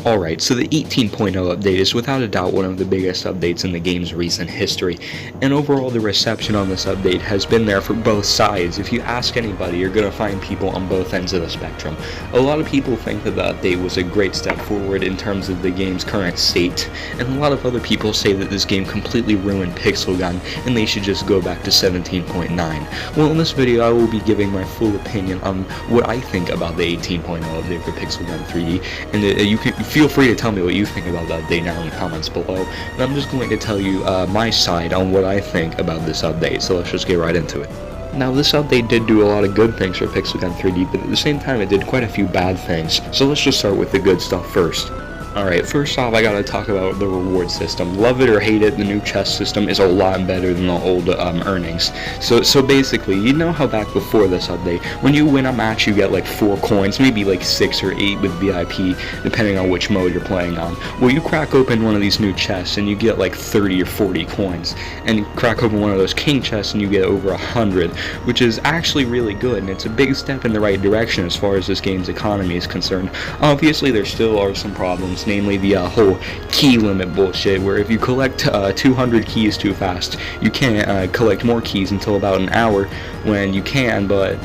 Alright, so the 18.0 update is without a doubt one of the biggest updates in the game's recent history, and overall the reception on this update has been there for both sides. If you ask anybody, you're going to find people on both ends of the spectrum. A lot of people think that the update was a great step forward in terms of the game's current state, and a lot of other people say that this game completely ruined Pixel Gun, and they should just go back to 17.9. Well, in this video I will be giving my full opinion on what I think about the 18.0 update for Pixel Gun 3D, and you can feel free to tell me what you think about the update down in the comments below, and I'm just going to tell you my side on what I think about this update, so let's just get right into it. Now, this update did do a lot of good things for Pixel Gun 3D, but at the same time it did quite a few bad things, so let's just start with the good stuff first. Alright, first off I gotta talk about the reward system. Love it or hate it, the new chest system is a lot better than the old earnings. So basically, you know how back before this update, when you win a match you get like 4 coins, maybe like 6 or 8 with VIP, depending on which mode you're playing on. Well, you crack open one of these new chests and you get like 30 or 40 coins. And you crack open one of those king chests and you get over 100, which is actually really good, and it's a big step in the right direction as far as this game's economy is concerned. Obviously there still are some problems, namely the whole key limit bullshit, where if you collect 200 keys too fast, you can't collect more keys until about an hour when you can, but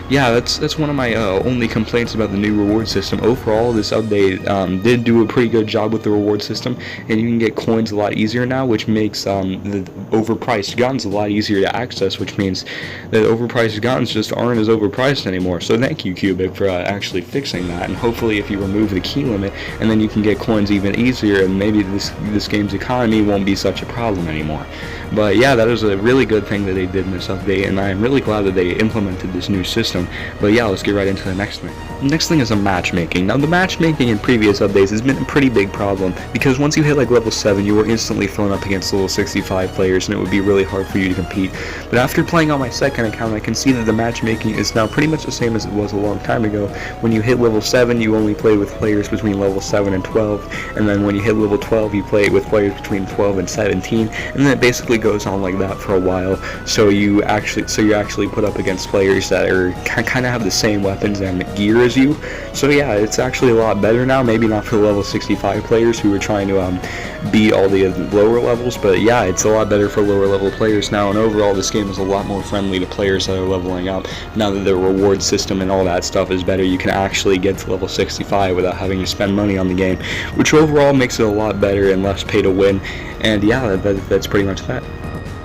yeah, that's one of my only complaints about the new reward system. Overall, this update did do a pretty good job with the reward system, and you can get coins a lot easier now, which makes the overpriced guns a lot easier to access, which means that overpriced guns just aren't as overpriced anymore. So thank you, Cubic, for actually fixing that, and hopefully if you remove the key limit, and then you can get coins even easier, and maybe this game's economy won't be such a problem anymore. But yeah, that is a really good thing that they did in this update, and I am really glad that they implemented this new system. But yeah, let's get right into the next thing. The next thing is the matchmaking. Now, the matchmaking in previous updates has been a pretty big problem, because once you hit like level 7, you were instantly thrown up against level 65 players, and it would be really hard for you to compete. But after playing on my second account, I can see that the matchmaking is now pretty much the same as it was a long time ago. When you hit level 7, you only play with players between level 7 and 12, and then when you hit level 12, you play with players between 12 and 17, and then it basically goes on like that for a while. So you actually put up against players that are kind of have the same weapons and gear as you. So yeah, it's actually a lot better now. Maybe not for the level 65 players who are trying to beat all the lower levels, but yeah, it's a lot better for lower level players now, and overall this game is a lot more friendly to players that are leveling up. Now that the reward system and all that stuff is better, you can actually get to level 65 without having to spend money on the game, which overall makes it a lot better and less pay to win. And yeah, that's pretty much that.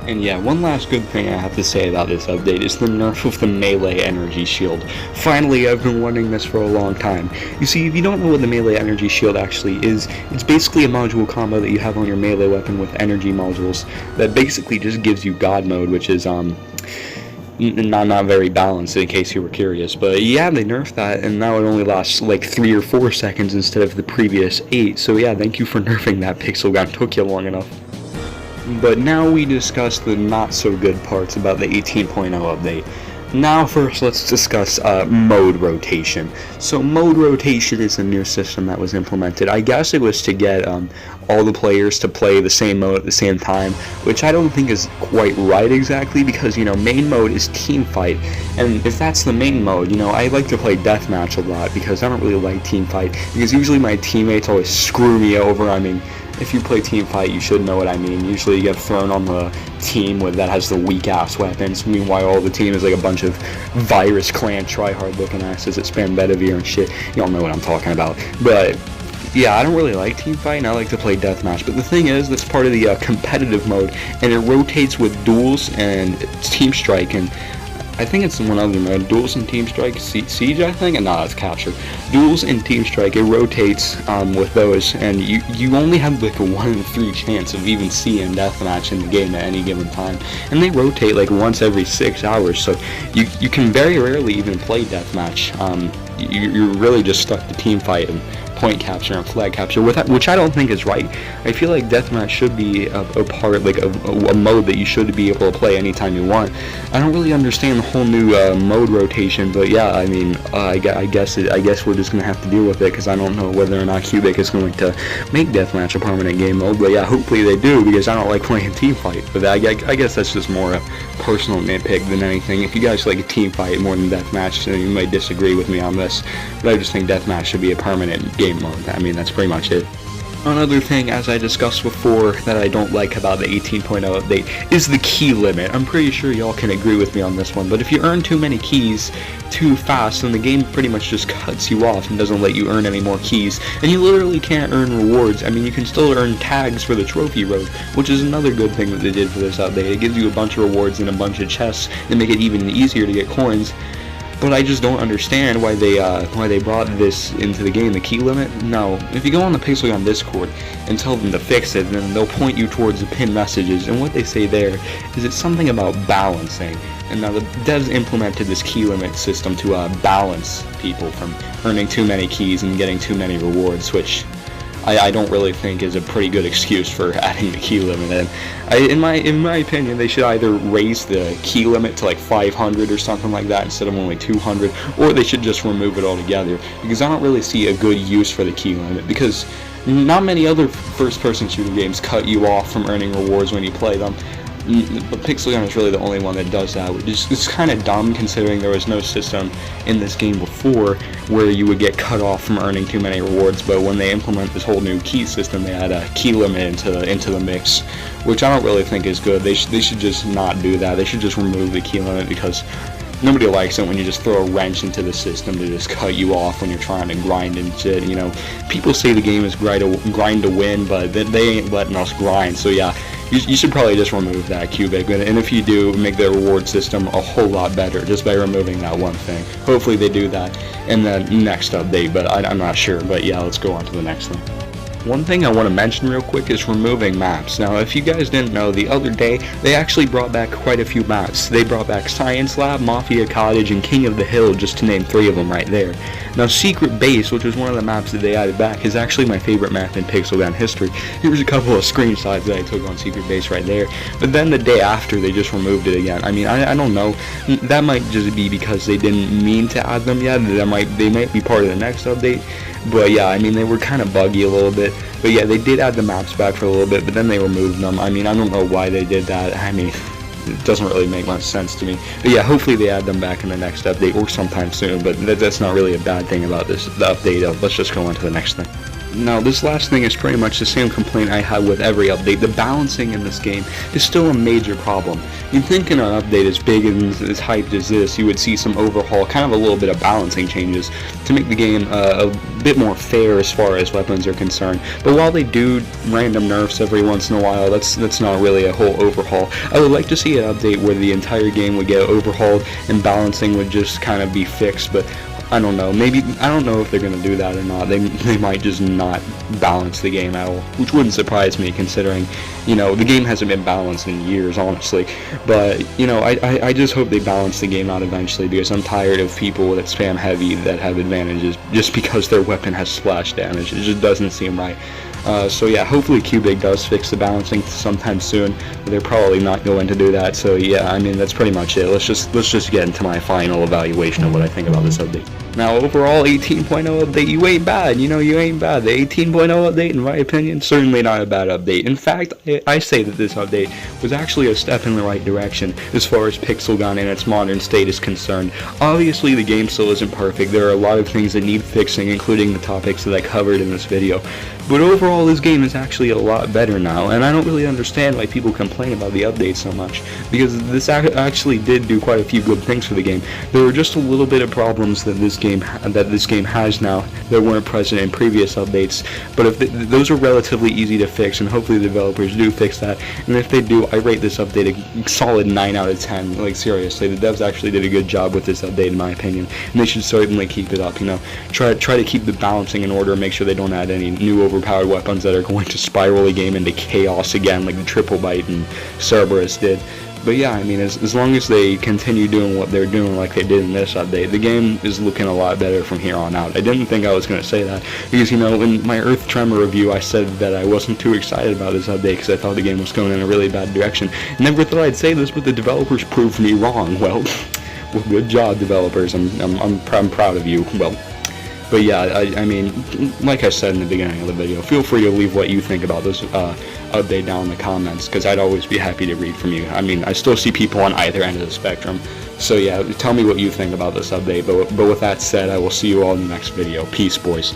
And yeah, one last good thing I have to say about this update is the nerf of the melee energy shield. Finally, I've been wanting this for a long time. You see, if you don't know what the melee energy shield actually is, it's basically a module combo that you have on your melee weapon with energy modules that basically just gives you God mode, which is not very balanced, in case you were curious. But yeah, they nerfed that, and now it only lasts like 3 or 4 seconds instead of the previous 8. So yeah, thank you for nerfing that, Pixel Gun. Took you long enough. But now we discuss the not so good parts about the 18.0 update. Now first let's discuss mode rotation. So mode rotation is a new system that was implemented. I guess it was to get all the players to play the same mode at the same time, which I don't think is quite right exactly, because, you know, main mode is team fight, and if that's the main mode, you know, I like to play deathmatch a lot because I don't really like team fight, because usually my teammates always screw me over. I mean, if you play team fight, you should know what I mean. Usually you get thrown on the team that has the weak ass weapons. Meanwhile, all the team is like a bunch of virus clan tryhard looking asses that spam Bedivere and shit. Y'all know what I'm talking about. But yeah, I don't really like team fight, and I like to play deathmatch. But the thing is, that's part of the competitive mode, and it rotates with duels and team strike, and I think it's one other mode, Duels and Team Strike, Siege, I think, and no, it's Capture. Duels and Team Strike, it rotates with those, and you only have like a 1 in 3 chance of even seeing Deathmatch in the game at any given time, and they rotate like once every 6 hours, so you can very rarely even play Deathmatch. You're really just stuck to Team Fight and point capture and flag capture, which I don't think is right. I feel like deathmatch should be a part, like a mode that you should be able to play anytime you want. I don't really understand the whole new mode rotation, but yeah, I mean, I guess we're just gonna have to deal with it, because I don't know whether or not Cubic is going to make deathmatch a permanent game mode. But yeah, hopefully they do, because I don't like playing team fight. But I guess that's just more a personal nitpick than anything. If you guys like a team fight more than deathmatch, then you might disagree with me on this. But I just think deathmatch should be a permanent game game mode. I mean, that's pretty much it. Another thing, as I discussed before, that I don't like about the 18.0 update is the key limit. I'm pretty sure y'all can agree with me on this one, but if you earn too many keys too fast, then the game pretty much just cuts you off and doesn't let you earn any more keys, and you literally can't earn rewards. I mean, you can still earn tags for the trophy road, which is another good thing that they did for this update. It gives you a bunch of rewards and a bunch of chests that make it even easier to get coins. But I just don't understand why they brought this into the game, the key limit. No, if you go on the Pixelgun Discord and tell them to fix it, then they'll point you towards the pinned messages, and what they say there is it's something about balancing. And now the devs implemented this key limit system to balance people from earning too many keys and getting too many rewards, which I don't really think is a pretty good excuse for adding the key limit in. In my opinion, they should either raise the key limit to like 500 or something like that instead of only 200, or they should just remove it altogether, because I don't really see a good use for the key limit, because not many other first-person shooter games cut you off from earning rewards when you play them. But Pixelgun is really the only one that does that, which is kind of dumb considering there was no system in this game before where you would get cut off from earning too many rewards. But when they implement this whole new key system, they add a key limit into the mix, which I don't really think is good. They should just not do that. They should just remove the key limit, because nobody likes it when you just throw a wrench into the system to just cut you off when you're trying to grind and shit. You know, people say the game is grind to win, but they ain't letting us grind. So yeah, you should probably just remove that, Cubic. And if you do, make the reward system a whole lot better just by removing that one thing. Hopefully they do that in the next update, but I'm not sure. But yeah, let's go on to the next one. One thing I want to mention real quick is removing maps. Now, if you guys didn't know, the other day, they actually brought back quite a few maps. They brought back Science Lab, Mafia Cottage, and King of the Hill, just to name 3 of them right there. Now, Secret Base, which was one of the maps that they added back, is actually my favorite map in Pixelgun history. Here's a couple of screenshots that I took on Secret Base right there. But then the day after, they just removed it again. I mean, I don't know. That might just be because they didn't mean to add them yet. They might be part of the next update. But yeah, I mean, they were kind of buggy a little bit. But yeah, they did add the maps back for a little bit, but then they removed them. I mean, I don't know why they did that. I mean, it doesn't really make much sense to me. But yeah, hopefully they add them back in the next update or sometime soon. But that's not really a bad thing about the update. Let's just go on to the next thing. Now, this last thing is pretty much the same complaint I had with every update. The balancing in this game is still a major problem. You'd think in an update as big and as hyped as this, you would see some overhaul, kind of a little bit of balancing changes to make the game a bit more fair as far as weapons are concerned. But while they do random nerfs every once in a while, that's not really a whole overhaul. I would like to see an update where the entire game would get overhauled and balancing would just kind of be fixed, but I don't know. Maybe, I don't know if they're going to do that or not. They might just not balance the game at all, which wouldn't surprise me considering, you know, the game hasn't been balanced in years, honestly. But, you know, I just hope they balance the game out eventually, because I'm tired of people that spam heavy that have advantages just because their weapon has splash damage. It just doesn't seem right. So yeah, hopefully Cubic does fix the balancing sometime soon, but they're probably not going to do that. So yeah, I mean, that's pretty much it. Let's just get into my final evaluation of what I think about this update. Now, overall, 18.0 update, you ain't bad. You know, you ain't bad. The 18.0 update, in my opinion, certainly not a bad update. In fact, I say that this update was actually a step in the right direction as far as Pixelgun in its modern state is concerned. Obviously, the game still isn't perfect. There are a lot of things that need fixing, including the topics that I covered in this video. But overall, this game is actually a lot better now, and I don't really understand why people complain about the update so much, because this actually did do quite a few good things for the game. There were just a little bit of problems that this game has now that weren't present in previous updates, but if those are relatively easy to fix, and hopefully the developers do fix that. And if they do, I rate this update a solid 9 out of 10. Like, seriously, the devs actually did a good job with this update, in my opinion, and they should certainly keep it up. You know, try to keep the balancing in order, make sure they don't add any new overpowered weapons that are going to spiral the game into chaos again, like the Triple Bite and Cerberus did. But yeah, I mean, as long as they continue doing what they're doing like they did in this update, the game is looking a lot better from here on out. I didn't think I was going to say that, because, you know, in my Earth Tremor review, I said that I wasn't too excited about this update because I thought the game was going in a really bad direction. Never thought I'd say this, but the developers proved me wrong. Well, good job, developers. I'm proud of you. Well, but yeah, I mean, like I said in the beginning of the video, feel free to leave what you think about this update down in the comments, because I'd always be happy to read from you. I mean, I still see people on either end of the spectrum. So yeah, tell me what you think about this update. But with that said, I will see you all in the next video. Peace, boys.